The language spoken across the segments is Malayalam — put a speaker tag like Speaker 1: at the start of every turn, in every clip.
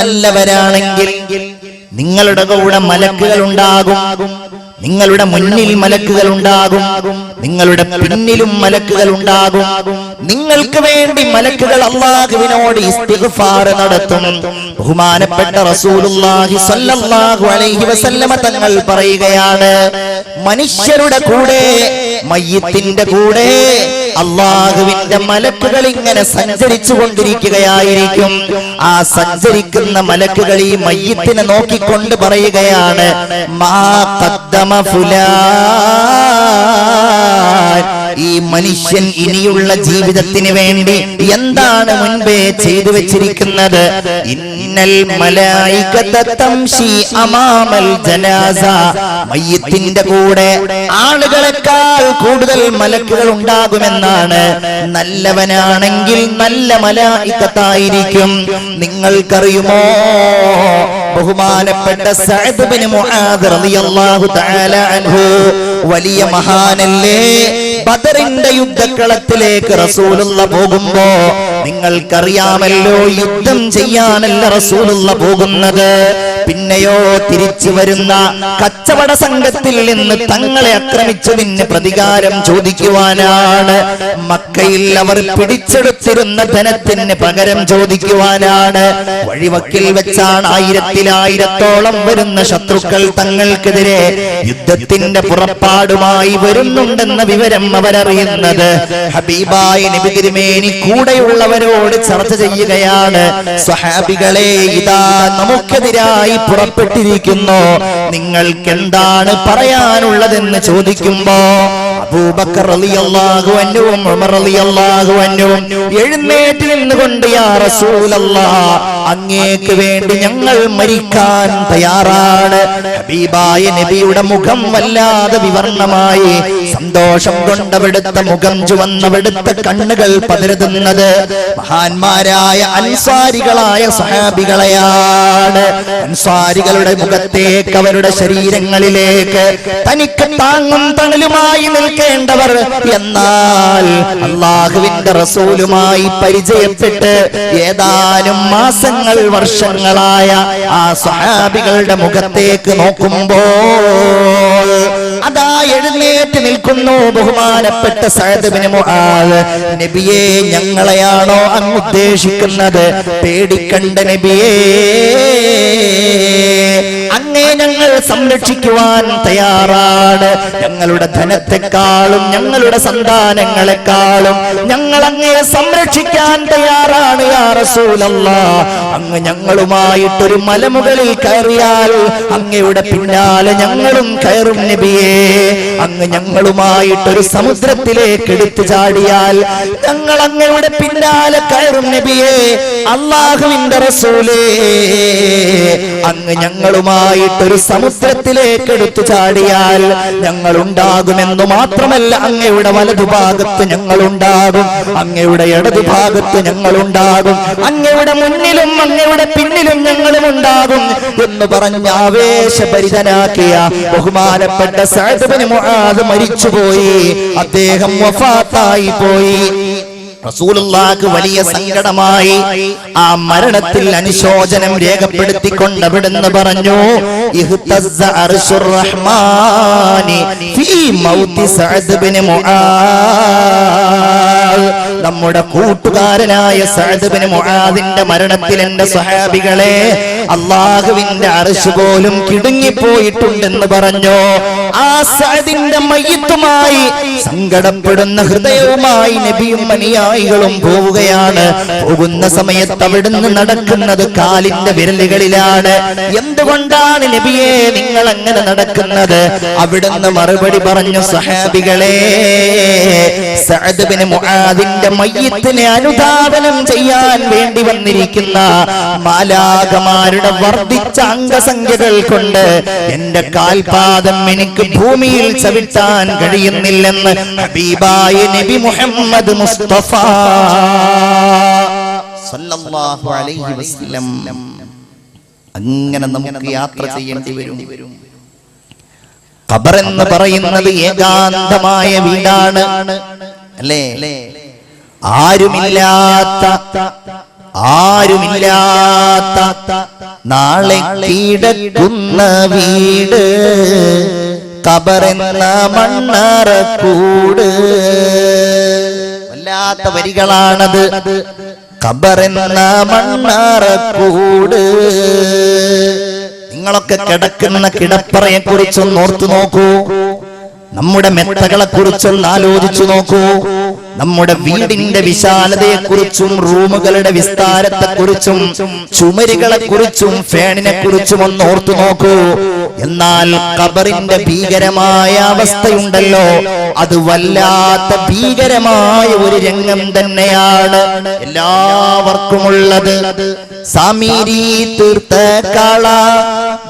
Speaker 1: നല്ലവരാണെങ്കിൽ നിങ്ങളുടെ കൂടെ മലക്കുകൾ ഉണ്ടാകും, നിങ്ങളുടെ മുന്നിൽ മലക്കുകൾ ഉണ്ടാകും, നിങ്ങളുടെ പിന്നിലും മലക്കുകൾ ഉണ്ടാകും. നിങ്ങൾക്ക് വേണ്ടി മലക്കുകൾ അല്ലാഹുവിനോട് ഇസ്തിഗ്ഫാർ നടത്തും. ബഹുമാനപ്പെട്ട റസൂലുള്ളാഹി സ്വല്ലല്ലാഹു അലൈഹി വസല്ലമ തങ്ങൾ പറയുകയാണ്, മനുഷ്യരുടെ കൂടെ മയ്യിത്തിന്റെ കൂടെ അല്ലാഹുവിന്റെ മലക്കുകൾ ഇങ്ങനെ സഞ്ചരിച്ചു കൊണ്ടിരിക്കുകയായിരിക്കും. ആ സഞ്ചരിക്കുന്ന മലക്കുകൾ ഈ മയ്യിത്തിനെ നോക്കിക്കൊണ്ട് പറയുകയാണ്, മാ ഖദ്ദമ ഫുലാൻ, ഈ മനുഷ്യൻ ഇനിയുള്ള ജീവിതത്തിന് വേണ്ടി എന്താണ് മുൻപേ ചെയ്തു വെച്ചിരിക്കുന്നത്? ഇന്നൽ മലായികത തംശി അമാമൽ ജനാസ, മയ്യിത്തിന്റെ കൂടെ ആളുകളെക്കാൾ കൂടുതൽ മലക്കുകൾ ഉണ്ടാകുമെന്നാണ്. നല്ലവനാണെങ്കിൽ നല്ല മലായികത്തായിരിക്കും. നിങ്ങൾക്കറിയുമോ, ബഹുമാനപ്പെട്ട സഅദ് ബിൻ മുആദ് റളിയല്ലാഹു തആല അൻഹു വലിയ മഹാനല്ലേ, ബദറിന്റെ യുദ്ധക്കളത്തിലേക്ക് റസൂലുള്ള പോകുമ്പോ നിങ്ങൾക്കറിയാമല്ലോ, യുദ്ധം ചെയ്യാനല്ല റസൂലുള്ള പോകുന്നത്. പിന്നെയോ തിരിച്ചു വരുന്ന കച്ചവട സംഘത്തിൽ നിന്ന് തങ്ങളെ ആക്രമിച്ചതിന് പ്രതികാരം ചോദിക്കുവാനാണ്. മക്കയിൽ അവർ പിടിച്ചെടുത്തിരുന്ന ധനത്തിന് പകരം ചോദിക്കുവാനാണ്. വഴിവക്കിൽ വെച്ചാണ് ആയിരത്തോളം വരുന്ന ശത്രുക്കൾ തങ്ങൾക്കെതിരെ യുദ്ധത്തിന്റെ പുറപ്പാടുമായി വരുന്നുണ്ടെന്ന വിവരം അവരറിയുന്നത്. ഹബീബായ നബി തിരുമേനി കൂടെയുള്ളവരോട് ചർച്ച ചെയ്യുകയാണ്, സ്വഹാബികളെ, ഇതാ നമുക്കെതിരായി പുറപ്പെട്ടിരിക്കുന്നു, നിങ്ങൾക്ക് എന്താണ് പറയാനുള്ളതെന്ന് ചോദിക്കുമ്പോ അബൂബക്കർ റളിയല്ലാഹു അൻഹുവും ഉമർ റളിയല്ലാഹു അൻഹുവും എഴുന്നേറ്റ് നിന്നുകൊണ്ട്, യാ റസൂലല്ലാഹ്, അങ്ങേക്ക് വേണ്ടി ഞങ്ങൾ മരിക്കാൻ തയ്യാറാണ്. ഹബീബായ നബിയുടെ മുഖം വല്ലാതെ വിവർണമായി. സന്തോഷം കൊണ്ടവിടുത്ത മുഖം ചുവന്നവിടുത്ത കണ്ണുകൾ പതറുന്നത് മഹാന്മാരായ അൻസാരികളായ സ്വഹാബികളെയാണ്. അൻസാരികളുടെ മുഖത്തേക്ക്, അവരുടെ ശരീരങ്ങളിലേക്ക് തനിക്ക് താങ്ങും തണലുമായി നിൽക്കേണ്ടവർ, എന്നാൽ അല്ലാഹുവിന്റെ റസൂലുമായി പരിചയപ്പെട്ട് ഏതാനും മാസങ്ങൾ വർഷങ്ങളായ ആ സ്വഹാബികളുടെ മുഖത്തേക്ക് നോക്കുമ്പോൾ അതാ എഴുന്നേറ്റ് നിൽക്കുന്നു ബഹുമാനപ്പെട്ട സഅദ് ബിൻ മുആദ്. നബിയേ, ഞങ്ങളെയാണോ അങ്ങ് ഉദ്ദേശിക്കുന്നത്? പേടിക്കണ്ട നബിയേ, അങ്ങേ ഞങ്ങൾ സംരക്ഷിക്കുവാൻ തയ്യാറാണ്. ഞങ്ങളുടെ ധനത്തെക്കാളും ഞങ്ങളുടെ സന്താനങ്ങളെക്കാളും ഞങ്ങൾ അങ്ങേ സംരക്ഷിക്കാൻ തയ്യാറാണ് യാ റസൂലല്ലാഹ്. അങ്ങ് ഞങ്ങളുമായിട്ടൊരു മലമുകളിൽ കയറിയാൽ അങ്ങയുടെ പിന്നാലെ ഞങ്ങളും കയറും നബിയേ. അങ്ങ് ഞങ്ങളുമായിട്ടൊരു സമുദ്രത്തിലേക്ക് എടുത്തു ചാടിയാൽ ഞങ്ങൾ അങ്ങയുടെ പിന്നാലെ കയറും നബിയേ. അല്ലാഹുവിന്റെ റസൂലേ, അങ്ങ് ഞങ്ങളുമായിട്ടൊരു സമുദ്രത്തിലേക്ക് എടുത്തു ചാടിയാൽ ഞങ്ങൾ ഉണ്ടാകുമെന്നു മാത്രമല്ല, അങ്ങയുടെ വലതുഭാഗത്ത് ഞങ്ങളുണ്ടാകും, അങ്ങയുടെ ഇടതുഭാഗത്ത് ഞങ്ങളുണ്ടാകും, അങ്ങയുടെ മുന്നിലും അങ്ങയുടെ പിന്നിലും ഞങ്ങളും ഉണ്ടാകും എന്ന് പറഞ്ഞ് ആവേശഭരിതനാക്കിയ ബഹുമാനപ്പെട്ട സഅദ് ബിൻ മുആദ് മരിച്ചുപോയി. അദ്ദേഹം വഫാത്തായി പോയി. റസൂലുള്ളാഹിക്ക് വലിയ സങ്കടമായി. ആ മരണത്തിൽ അനുശോചനം രേഖപ്പെടുത്തിക്കൊണ്ട് അവിടുന്ന് പറഞ്ഞു, ഇഹ്തസ്സ അർശുർ റഹ്മാനി ഫീ മൗതി സഅദ് ബിൻ മുആദ്. നമ്മുടെ കൂട്ടുകാരനായ സഅദ് ബിൻ മുആദിന്റെ മരണത്തിൽ എന്റെ സ്വഹാബികളെ, അല്ലാഹുവിന്റെ അർശ് പോലും കിടുങ്ങിപ്പോയിട്ടുണ്ടെന്ന് പറഞ്ഞു. ആ സഅദിന്റെ മയ്യിത്തുമായി സങ്കടപ്പെടുന്ന ഹൃദയവുമായി നബിയും അനുയായികളും പോവുകയാണ്. പോകുന്ന സമയത്ത് അവിടുന്ന് നടക്കുന്നത് കാലിന്റെ വിരലുകളിലാണ്. എന്തുകൊണ്ടാണ് നബിയെ നിങ്ങൾ അങ്ങനെ നടക്കുന്നത്? അവിടുന്ന് മറുപടി പറഞ്ഞു, സ്വഹാബികളെ, സഅദ് ബിൻ മുആദിന്റെ മയ്യിത്തിനെ അനുധാവനം ചെയ്യാൻ വേണ്ടി വന്നിരിക്കുന്ന മാലാഖമാരുടെ വർദ്ധിച്ച അംഗസംഖ്യകൾ കൊണ്ട് എന്റെ കാൽപാദം എനിക്ക് ഭൂമിയിൽ ചവിട്ടാൻ കഴിയുന്നില്ലെന്ന് ഹബീബായ നബി മുഹമ്മദ് മുസ്തഫ സല്ലല്ലാഹു അലൈഹി വസല്ലം. അങ്ങനെ നമുക്ക് യാത്ര ചെയ്യേണ്ടി വരും. ഖബർ എന്ന് പറയുന്നത് ഏകാന്തമായ വീടാണ്, അല്ലേ? ആരുമില്ലാത്ത ആരുമില്ലാത്ത നാളെ കിടക്കുന്ന വീട് ഖബറെന്ന മണ്ണറക്കൂട്. വല്ലാത്ത വരികളാണത്. ഖബറെന്ന മണ്ണറക്കൂട്. നിങ്ങളൊക്കെ കിടക്കുന്ന കിടപ്പറയെ കുറിച്ചൊന്ന് ഓർത്തു നോക്കൂ. നമ്മുടെ മെത്തകളെ കുറിച്ചൊന്ന് ആലോചിച്ചു നോക്കൂ. നമ്മുടെ വീടിന്റെ വിശാലതയെ കുറിച്ചും റൂമുകളുടെ വിസ്താരത്തെ കുറിച്ചും ചുമരുകളെ കുറിച്ചും ഫാനിനെ കുറിച്ചും ഒന്ന് ഓർത്തു നോക്കൂ. എന്നാൽ ഖബറിന്റെ ഭീകരമായ അവസ്ഥയുണ്ടല്ലോ, അത് വല്ലാത്ത ഭീകരമായ ഒരു രംഗം തന്നെയാണ് എല്ലാവർക്കുമുള്ളത്. സാമീരി തീർത്ത കാള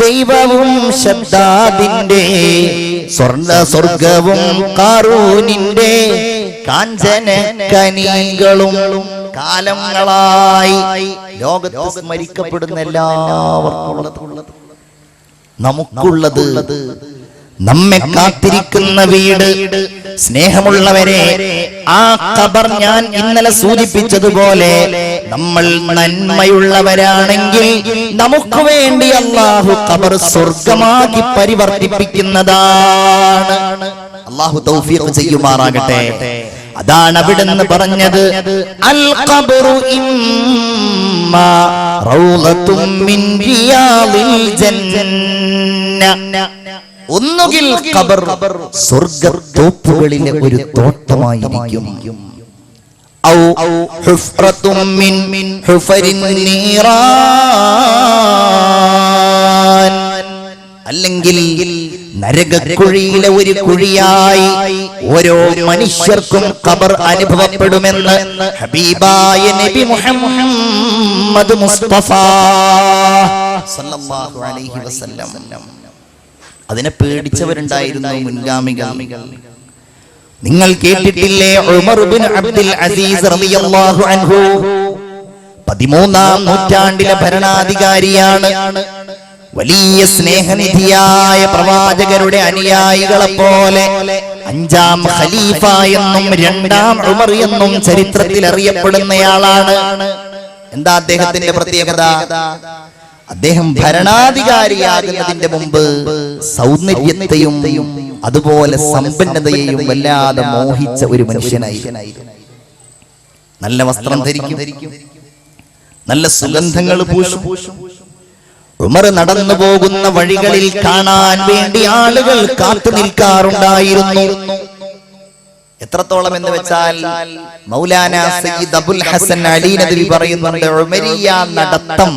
Speaker 1: ദൈവവും ശബ്ദാദിന്റെ സ്വർഗവും കാറൂനിന്റെ കാഞ്ചന കനികളും കാലങ്ങളായി ലോകത്ത് സ്മരിക്കപ്പെടുന്ന എല്ലാവർക്കുള്ളത്, നമുക്കുള്ളത്, നമ്മെ കാത്തിരിക്കുന്ന വീട്. സ്നേഹമുള്ളവരെ, ആ ഖബർ ഞാൻ ഇന്നലെ സൂചിപ്പിച്ചതുപോലെ നമ്മൾ നന്മയുള്ളവരാണെങ്കിൽ നമുക്ക് വേണ്ടി അല്ലാഹു ഖബർ സ്വർഗമാക്കി പരിവർത്തിപ്പിക്കുന്നതാണ്. അല്ലാഹു തൗഫീഖ് ചെയ്യുമാറാകട്ടെ. അതാണ് അവിടുന്ന് പറഞ്ഞത്, അൽ ഖബ്റു ഇമ്മാ റൗളത്തും മിൻ റിയാദിൽ ജന്ന. ഒന്നുകിൽ ഖബർ സ്വർഗ്ഗത്തോപ്പുകളിലെ ഒരു തോട്ടമായിരിക്കും, ഔ ഹുഫ്റത്തും മിൻ ഹുഫരിൻ നീറാൻ, അല്ലെങ്കിൽ നരകക്കുഴിയിലെ ഒരു കുഴിയായി ഓരോ മനുഷ്യർക്കും ഖബർ അനുഭവപ്പെടുമെന്ന് ഹബീബായ നബി മുഹമ്മദ് മുസ്തഫ സല്ലല്ലാഹു അലൈഹി വസല്ലം. അതിനെ പേടിച്ചവരുണ്ടായിരുന്നു മുൻഗാമികൾ. നിങ്ങൾ കേട്ടിട്ടില്ലേ ഉമർ ഇബ്നു അബ്ദുൽ അസീസ് റളിയല്ലാഹു അൻഹു 13ാം നൂറ്റാണ്ടിലെ ഭരണാധികാരിയാണ്. വലിയ സ്നേഹനിധിയായ പ്രവാചകരുടെ അനുയായികളെ പോലെ 5ാം ഖലീഫ എന്നും 2ാം ഉമർ എന്നും ചരിത്രത്തിൽ അറിയപ്പെടുന്നയാളാണ്. എന്താ അദ്ദേഹത്തിന്റെ പ്രത്യേകത? അദ്ദേഹം ഭരണാധികാരിയാകുന്നതിന്റെ മുമ്പ് സൗന്ദര്യത്തെയും അതുപോലെ സമ്പന്നതയെയും വല്ലാതെ മോഹിച്ച ഒരു മനുഷ്യനായി. നല്ല വസ്ത്രം ധരിക്കും, നല്ല സുഗന്ധങ്ങൾ പൂശും. ഉമർ നടന്നു പോകുന്ന വഴികളിൽ കാണാൻ വേണ്ടി ആളുകൾ കാത്തു നിൽക്കാറുണ്ടായിരുന്നു. എത്രത്തോളം എന്ന് വെച്ചാൽ മൗലാന സയ്യിദ് അബുൽ ഹസൻ അലി നദവി പറയുന്നുണ്ട്, ഉമരിയ നടത്തം,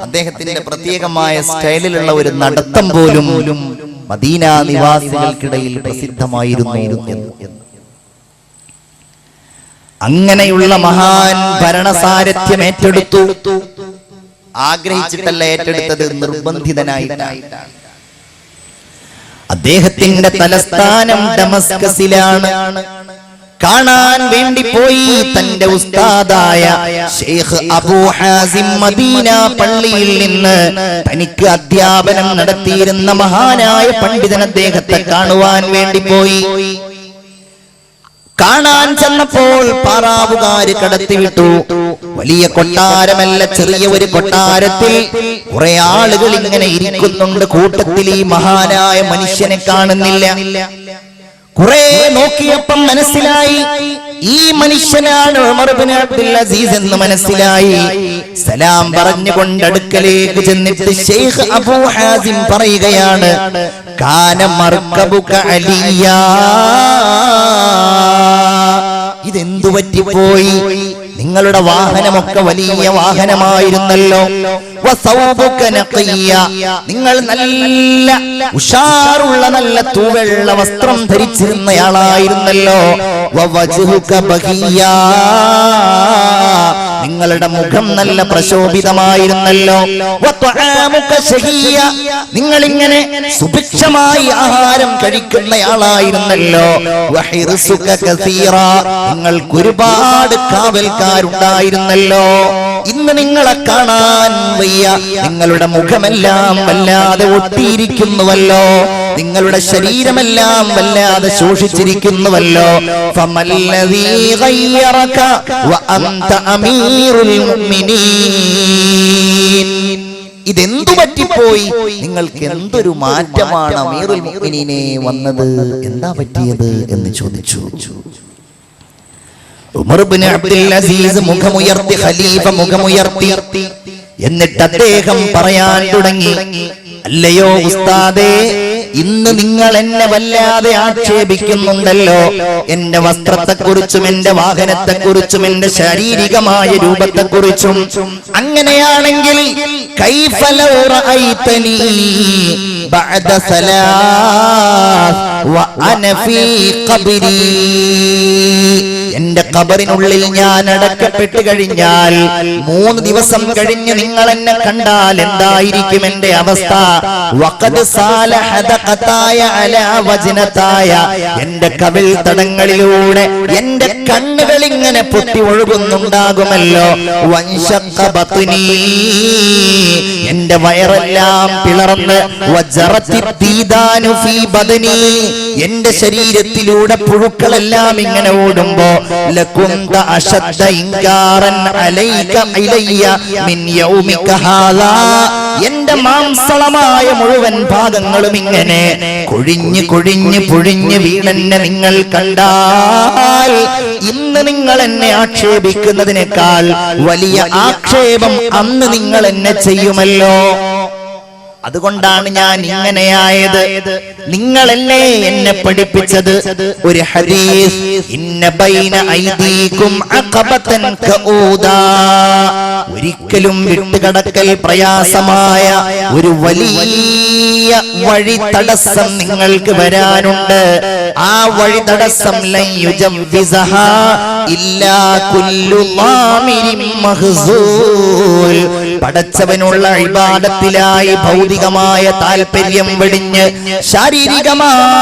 Speaker 1: അദ്ദേഹത്തിന്റെ പ്രത്യേകമായ സ്റ്റൈലിലുള്ള ഒരു നടത്തം പോലും മദീന നിവാസികൾക്കിടയിൽ പ്രസിദ്ധമായിരുന്നു എന്ന്. അങ്ങനെയുള്ള മഹാൻ ഭരണസാരഥ്യം ഏറ്റെടുത്തു. ആഗ്രഹിച്ചിട്ടല്ല ഏറ്റെടുത്തത്, നിർബന്ധിതനായിട്ടാണ്. അദ്ദേഹത്തിന്റെ തലസ്ഥാനം ഡമസ്കസിലാണ്. കാണാൻ വേണ്ടി പോയി തന്റെ ഉസ്താദായ ശൈഖ് അബൂ ഹാസിം മദീന പള്ളിയിൽ നിന്ന് തനിക്ക് അധ്യാപനം നടത്തിയിരുന്ന മഹാനായ പണ്ഡിതൻ അദ്ദേഹത്തെ കാണുവാൻ വേണ്ടി പോയി. കാണാൻ ചെന്നപ്പോൾ പാറാവുകാര് കടത്തിവിട്ടു. വലിയ കൊട്ടാരമല്ല, ചെറിയ ഒരു കൊട്ടാരത്തിൽ കുറെ ആളുകൾ ഇങ്ങനെ ഇരിക്കുന്നുണ്ട്. കൂട്ടത്തിൽ ഈ മഹാനായ മനുഷ്യനെ കാണുന്നില്ല. കുറെ നോക്കിയപ്പം മനസ്സിലായി ഈ മനുഷ്യനാണ് ഉമർ ഇബ്നു അബ്ദുൽ അസീസ് എന്ന് മനസ്സിലായി. സലാം പറഞ്ഞുകൊണ്ട് അടുക്കലേക്ക് ചെന്നിട്ട് ശൈഖ് അബൂ ഹാസിം പറയുകയാണ്, കാന മർകബുക അലിയ, ഇതെന്തു പറ്റിപ്പോയി? നിങ്ങളുടെ വാഹനമൊക്കെ വലിയ വാഹനമായിരുന്നല്ലോ. നിങ്ങൾ നല്ല ഉഷാറുള്ള നല്ല തൂവെള്ള വസ്ത്രം ധരിച്ചിരുന്നയാളായിരുന്നല്ലോ. നിങ്ങളുടെ മുഖം നല്ല പ്രശോഭിതമായിരുന്നല്ലോ. നിങ്ങളിങ്ങനെ സുഭിക്ഷമായി ആഹാരം കഴിക്കുന്നയാളായിരുന്നല്ലോ. നിങ്ങൾക്ക് ഒരുപാട് കാവൽക്കാരുണ്ടായിരുന്നല്ലോ. ഇന്ന് നിങ്ങളെ കാണാൻ വയ്യ, നിങ്ങളുടെ മുഖമെല്ലാം വല്ലാതെ ഒട്ടിയിരിക്കുന്നുവല്ലോ. നിങ്ങളുടെ ശരീരമെല്ലാം വല്ലാതെ ശോഷിച്ചിരിക്കുന്നുവല്ലോ. ഫമല്ലദീ ഗയ്യറക വഅൻത അമീറുൽ മുഅ്മിനീൻ. ഇതെന്തു പറ്റിപ്പോയി? നിങ്ങൾക്ക് എന്തൊരു മാറ്റമാണ് അമീറുൽ മുഅ്മിനീനെ വന്നത്? എന്താ പറ്റിയത് എന്ന് ചോദിച്ചു. ഉമർ ഇബ്നു അബ്ദുൽ അസീസ് മുഖമുയർത്തി, ഖലീഫ മുഖമുയർത്തി. എന്നിട്ട് അദ്ദേഹം പറയാൻ തുടങ്ങി, അല്ലയോ ഉസ്താദേ, ഇന്ന് നിങ്ങൾ എന്നെ വല്ലാതെ ആക്ഷേപിക്കുന്നുണ്ടല്ലോ. എന്റെ വസ്ത്രത്തെക്കുറിച്ചും എന്റെ വാഹനത്തെക്കുറിച്ചും എന്റെ ശാരീരികമായ രൂപത്തെക്കുറിച്ചും. അങ്ങനെയാണെങ്കിൽ കൈഫ ലൗ റഅയ്തനീ ബഅദ സലാസ് വ അന ഫീ ഖബ്രി. എന്റെ ഖബറിനുള്ളിൽ ഞാൻ അടക്കപ്പെട്ട് കഴിഞ്ഞാൽ 3 ദിവസം കഴിഞ്ഞ് നിങ്ങൾ എന്നെ കണ്ടാൽ എന്തായിരിക്കും എന്റെ അവസ്ഥ? വഖദ് സാലഹദഖതായ അലാ വജ്നതായ. എന്റെ കവിൾ തടങ്ങളിലൂടെ എന്റെ കണ്ണുകൾ ഇങ്ങനെ പൊട്ടി ഒഴുകുന്നുണ്ടാകുമല്ലോ. വൻശഖ ബത്നി. എന്റെ വയറെല്ലാം പിളർന്ന് വജറത്തി ദീദാനു ഫീ ബദനി. എന്റെ ശരീരത്തിലൂടെ പുഴുക്കളെല്ലാം ഇങ്ങനെ ഓടുമ്പോ ലകുന്ത അശദ്ദ ഇൻകാറൻ അലൈക ഇലയ്യ മിൻ യൗമിക ഹാദാ. എന്റെ മാംസളമായ മുഴുവൻ ഭാഗങ്ങളും ഇങ്ങനെ കൊഴിഞ്ഞ് കൊഴിഞ്ഞ് പൊഴിഞ്ഞ് വീണെന്നെ നിങ്ങൾ കണ്ടാൽ ഇന്ന് നിങ്ങൾ എന്നെ ആക്ഷേപിക്കുന്നതിനേക്കാൾ വലിയ ആക്ഷേപം അന്ന് നിങ്ങൾ എന്നെ ചെയ്യുമല്ലോ. അതുകൊണ്ടാണ് ഞാൻ ഇങ്ങനെയായത്. നിങ്ങളല്ലേ എന്നെ പഠിപ്പിച്ചത് ഒരു ഹദീസ്, ഇന്ന ബൈന ഐദീകും അഖബതൻ കഊദാ. ഒരിക്കലും വിട്ടുകടക്കൽ പ്രയാസമായ ഒരു വലിയ വഴി തടസ്സം നിങ്ങൾക്ക് വരാനുണ്ട്. ആ വഴി തടസ്സം ലൻ യുജവ്വിസഹാ ഇല്ലാ കുല്ലു മാമിരിൻ മഹ്സൂൽ. പടച്ചവനുള്ള ഇബാദത്തിലായി ഭൗതികമായ താല്പര്യം വെടിഞ്ഞ് ശാരീരികമായ